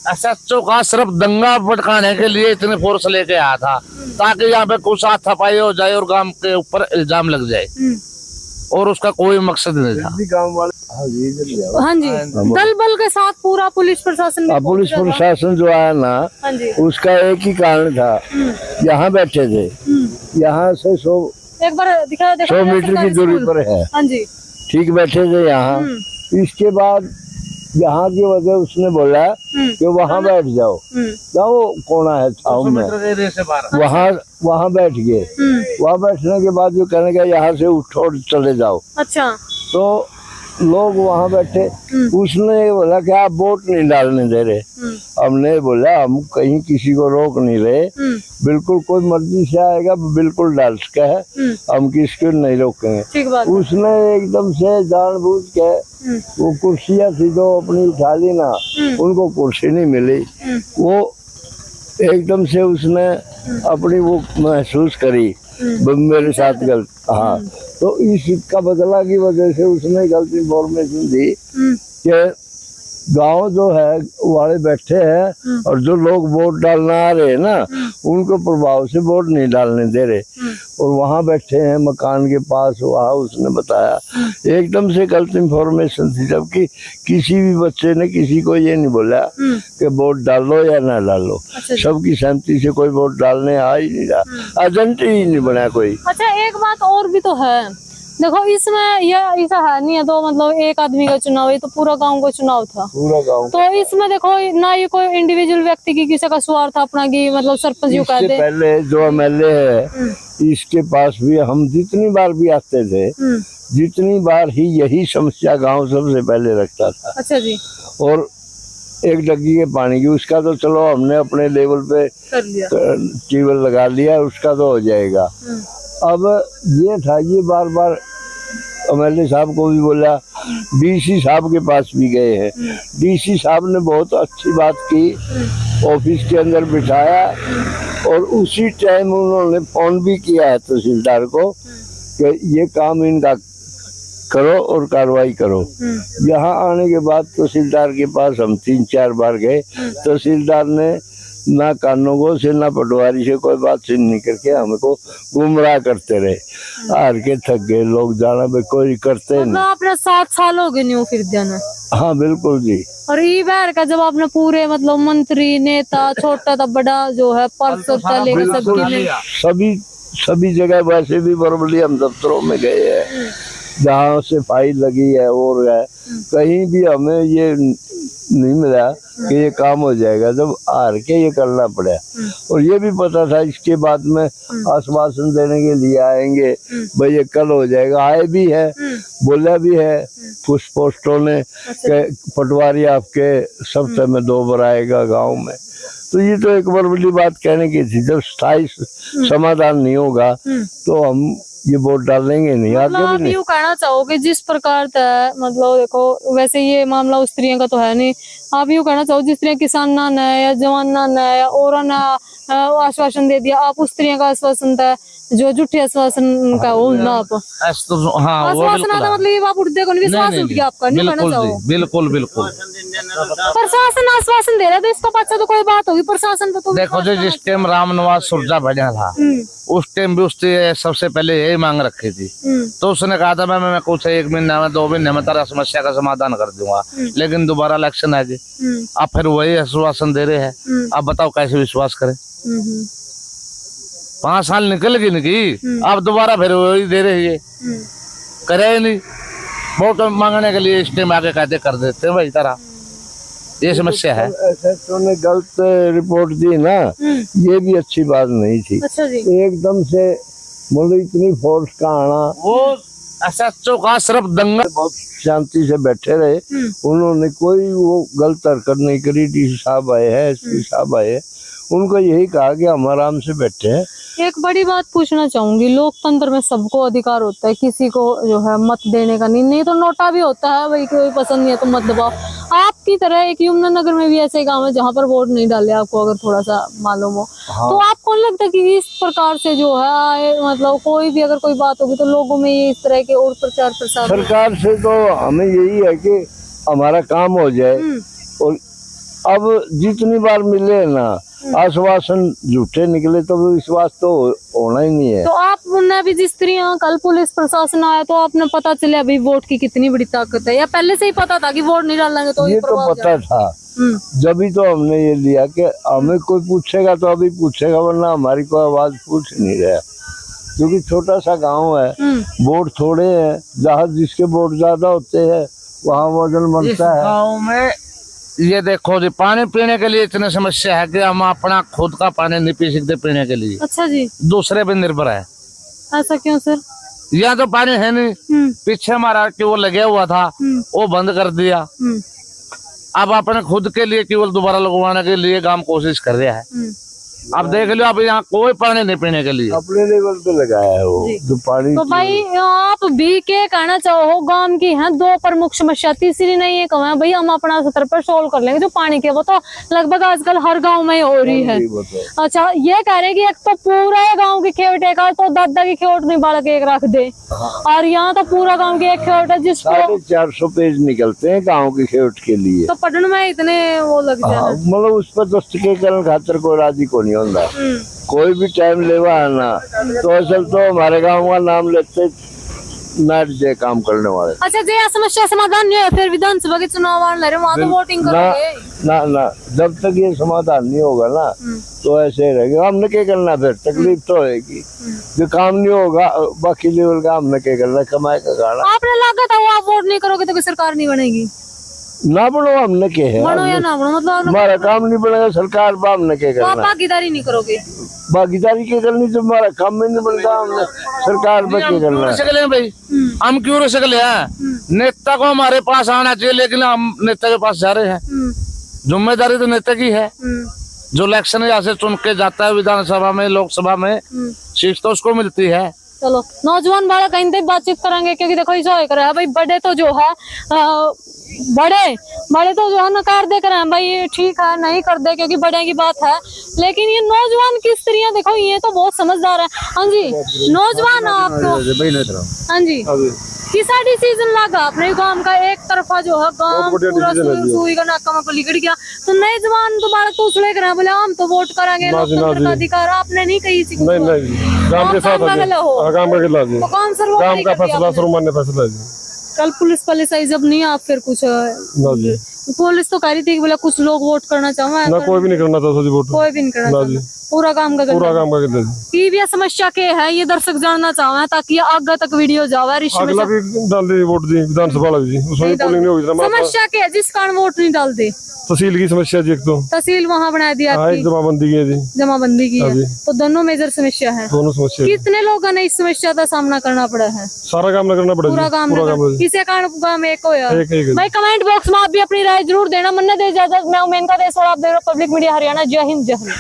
SHO का सिर्फ दंगा भड़काने के लिए इतने फोर्स लेके आया था ताकि यहाँ पे कुछ हाथापाई हो जाए और गांव के ऊपर इल्जाम लग जाए, और उसका कोई मकसद नहीं था। गांव वाले हाँ जी, दल बल के साथ पूरा पुलिस प्रशासन पुलिस प्रशासन जो आया ना, हाँ जी, उसका एक ही कारण था, यहाँ बैठे थे, यहाँ से 100 मीटर की दूरी पर है, हाँ जी, ठीक बैठे थे यहाँ। इसके बाद यहाँ की वजह उसने बोला कि वहाँ बैठ जाओ, जाओ कोना है छाव में, वहाँ बैठ गए। वहाँ बैठने के बाद जो कहने का यहाँ से उठो और चले जाओ। अच्छा, तो लोग वहाँ बैठे, उसने बोला कि आप वोट नहीं डालने दे रहे। हमने बोला हम कहीं किसी को रोक नहीं रहे, बिल्कुल कोई मर्जी से आएगा बिल्कुल डाल सके है, हम किसको नहीं रोकेंगे। उसने एकदम से जानबूझ के वो कुर्सियाँ थी जो अपनी उठा ली ना, उनको कुर्सी नहीं मिली, वो एकदम से उसने अपनी वो महसूस करी मेरे साथ गलत। हाँ, तो इसका बदला की वजह से उसने गलत इन्फॉर्मेशन दी कि गांव जो है वाले बैठे हैं और जो लोग वोट डालना आ रहे हैं ना, उनको प्रभाव से वोट नहीं डालने दे रहे, और वहाँ बैठे हैं मकान के पास। वहाँ उसने बताया एकदम से गलत इन्फॉर्मेशन थी, जबकि किसी भी बच्चे ने किसी को ये नहीं बोला कि वोट डालो या ना डालो। सबकी सहमति से कोई वोट डालने आ ही नहीं रहा, एजेंट ही नहीं बना कोई। अच्छा, एक बात और भी तो है, देखो इसमें यह ऐसा है नहीं है तो मतलब एक आदमी का चुनाव है, तो पूरा गांव का चुनाव था, पूरा गांव। तो इसमें देखो ना ये कोई इंडिविजुअल व्यक्ति की किसी का स्वार्थ अपना की मतलब सरपंच यू कहते हैं। पहले जो MLA है इसके पास भी हम जितनी बार भी आते थे, जितनी बार ही यही समस्या गाँव सबसे पहले रखता था। अच्छा जी। और एक डग्गी के पानी की, उसका तो चलो हमने अपने लेवल पे कर लिया, ट्यूबवेल लगा लिया, उसका तो हो जाएगा। अब ये था, ये बार बार MLA साहब को भी बोला, DC साहब के पास भी गए हैं, DC साहब ने बहुत अच्छी बात की, ऑफिस के अंदर बिठाया, और उसी टाइम उन्होंने फोन भी किया है तहसीलदार को कि ये काम इनका करो और कार्रवाई करो। यहाँ आने के बाद तहसीलदार के पास हम 3-4 बार गए, तहसीलदार ने ना कानूनगो से ना पटवारी से कोई बात सुन नहीं करके हमको गुमराह करते रहे, हार के थक गए लोग, जाना भी कोई करते नहीं। आपने 7 साल हो गए न्यू फिर जाना। हाँ बिल्कुल जी। और ये बार का जब आपने पूरे मतलब मंत्री नेता छोटा था बड़ा जो है सभी जगह वैसे भी बरबली हम दफ्तरों में गए हैं, जहाँ से फाइल लगी है और है, कहीं भी हमें ये नहीं मिला कि ये काम हो जाएगा, जब हार के ये करना पड़ा। और ये भी पता था इसके बाद में आश्वासन देने के लिए आएंगे, भाई ये कल हो जाएगा, आए भी है, बोला भी है कुछ पोस्टों ने कि पटवारी आपके सप्ताह में 2 बार आएगा गांव में। तो ये तो एक बार बड़ी बात कहने की थी, जब स्थायी समाधान नहीं होगा तो हम ये वोट डालेंगे नहीं। मतलब आप यूँ कहना चाहोगे जिस प्रकार मतलब देखो वैसे ये मामला स्त्रियों का तो है नहीं, आप यूँ कहना चाहो जिस तरह किसान ना नया या जवान ना नया या और ना आश्वासन दे दिया, आप उस तरह का आश्वासन था जो झूठे आश्वासन का हो ना आप आश्वासन आता मतलब ये आप उठते को विश्वास उठ गया आपका, नहीं कहना चाहो। बिल्कुल बिल्कुल प्रशासन आश्वासन दे रहा है तो इसका पक्ष तो कोई बात होगी, प्रशासन तो देखो जो जिस टाइम रामनिवास सुरजा बढ़िया था उस टाइम भी उसने सबसे पहले यही मांग रखी थी, तो उसने कहा था मैं कुछ 1 महीने में 2 महीने में तेरा समस्या का समाधान कर दूंगा, लेकिन दोबारा इलेक्शन आ गई, अब फिर वही आश्वासन दे रहे हैं, अब बताओ कैसे विश्वास करें। 5 साल निकल गई नहीं, अब दोबारा फिर वही दे रहे हैं, करे नहीं, वोट मांगने के लिए इस टाइम आगे कहते कर देते हैं भाई तरह, ये समस्या है। SHO ने गलत रिपोर्ट दी ना, ये भी अच्छी बात नहीं थी। अच्छा जी। एकदम से मतलब इतनी फोर्स का आना, वो SHO का सिर्फ दंगा, बहुत शांति से बैठे रहे, उन्होंने कोई वो गलत हरकत नहीं करी। DC साहब आए हैं, SP साहब आए हैं, उनको यही कहा कि हम आराम से बैठे हैं। एक बड़ी बात पूछना चाहूंगी, लोकतंत्र में सबको अधिकार होता है किसी को जो है मत देने का, नहीं तो नोटा भी होता है, भाई कोई पसंद नहीं है तो मत दबाओ। आपकी तरह एक यमुनानगर में भी ऐसे गांव है जहां पर वोट नहीं डाले आपको, अगर थोड़ा सा मालूम हो। हाँ। तो आपको नहीं लगता कि इस प्रकार से जो है मतलब कोई भी अगर कोई बात होगी तो लोगों में ये इस तरह के और प्रचार प्रसार? सरकार से तो हमें यही है कि हमारा काम हो जाए, और अब जितनी बार मिले ना आश्वासन झूठे निकले तो विश्वास तो होना ही नहीं है। तो आपने भी जिस तरह कल पुलिस प्रशासन आया तो आपने पता चला अभी वोट की कितनी बड़ी ताकत है, या पहले से ही पता था कि वोट नहीं डालेंगे तो ये तो पता था, जब ही तो हमने ये लिया कि हमें कोई पूछेगा तो अभी पूछेगा, वरना हमारी कोई आवाज पूछ नहीं रहा, क्योंकि छोटा सा गांव है, वोट थोड़े हैं, जहाँ जिसके वोट ज्यादा होते हैं वहाँ वजन बनता है। गाँव में ये देखो जी, पानी पीने के लिए इतनी समस्या है कि हम अपना खुद का पानी नहीं पी सकते पीने के लिए। अच्छा जी, दूसरे पे निर्भर है। ऐसा क्यों सर? यहाँ तो पानी है नहीं, पीछे हमारा केवल लगे हुआ था, वो बंद कर दिया। अब अपने खुद के लिए केवल दोबारा लगवाने के लिए काम कोशिश कर रहा है। अब देख लो, अब यहाँ कोई पानी नहीं पीने के लिए, अपने लेवल पे लगाया है वो जो पानी। तो भाई आप भी क्या कहना चाहो, गांव की हैं दो प्रमुख समस्या, तीसरी नहीं है कहें भाई हम अपना स्तर पर सोल्व कर लेंगे जो पानी के, वो तो लगभग आजकल हर गांव में हो रही है। अच्छा, ये कह रहे कि एक तो पूरा गांव की खेवट है, तो दादा की खेवट नहीं बालक एक रख दे, और यहाँ तो पूरा गांव की एक खेवट है जिसको 450 पेज निकलते हैं गाँव की खेवट के लिए। तो पढ़ने में इतने वो लग जाए, मतलब उस पर दस्तखत करने खातर कोई राजी को नहीं होता। कोई भी टाइम लेवा है ना, तो असल तो हमारे गांव का नाम लेते नाट जे काम करने वाले। अच्छा जी, समस्या समाधान नहीं है फिर विधानसभा के चुनाव आने लगे, वहाँ तो वोटिंग करोगे ना, जब तक ये समाधान नहीं होगा ना तो ऐसे ही रहेगा। हमने क्या करना, फिर तकलीफ तो होगी, जो काम नहीं होगा बाकी लेवल का हमने क्या करना, कमाए का गाना। आपने लगा था वो आप वोट नहीं करोगे तो कोई सरकार नहीं बनेगी, ना बनो हमने क्या है, बनो या ना बनो, मतलब हमारा काम नहीं बनेगा, सरकार पर हमने क्या तो आप करना, भागीदारी नहीं करोगे, भागीदारी क्या करनी, तो हमारा काम में नहीं बनता, हमने सरकार पर क्या करना। सकले भाई, हम क्यों रह सकले हैं? नेता को हमारे पास आना चाहिए, लेकिन हम नेता के पास जा रहे हैं। जिम्मेदारी तो नेता की है, जो इलेक्शन यहाँ से चुन के जाता है विधानसभा में, लोकसभा में, सीट तो उसको मिलती है। चलो नौजवान बालक कहीं बातचीत करेंगे, क्योंकि देखो ऐसा हो रहा है भाई, बड़े तो जो है बड़े तो जो है नकार दे कर भाई ठीक है नहीं कर दे क्योंकि बड़े की बात है, लेकिन ये नौजवान की स्त्रियां देखो ये तो बहुत समझदार है। हाँ जी नौजवान आपको, हाँ जी किसा डिसीजन लगा अपने गांव का, एक तरफा जो है गांव पूरा सुई का नाका में लिगड़ गया, तो नए जवान तो बालक तो उछले कर बोले हम तो वोट करेंगे, लोकतंत्र का अधिकार आपने नहीं कही थी, गांव के साथ गांव का फैसला सर्वमान्य फैसला है। कल पुलिस आई जब नहीं आप फिर कुछ पुलिस तो कह रही थी कि बोला कुछ लोग वोट करना चाहे ना, कोई भी नहीं करना था वोट, कोई भी नहीं करना, पूरा काम का की भी समस्या के है ये दर्शक जानना चाहे ताकि आगे तक वीडियो जावा। अगला भी डाल दे वोट दी विधानसभा वाला जी, उसमें पोलिंग नहीं होगी। समस्या के जिस कारण वोट नहीं डाल दे, तहसील की समस्या जी, एक तो तहसील वहाँ बना दिया, जमाबंदी की है जी, जमाबंदी की है, तो दोनों मेजर समस्या है। दोनों समस्या, कितने लोगों ने इस समस्या का सामना करना पड़ा है? सारा काम करना पड़ा, पूरा काम किसी कारण काम एक हो यार। भाई कमेंट बॉक्स में आप भी अपनी राय जरूर देना। मन्नत इजाजत, मैं उमेन का देश और आप देख रहे हो पब्लिक मीडिया हरियाणा। जय हिंद जय हिंद।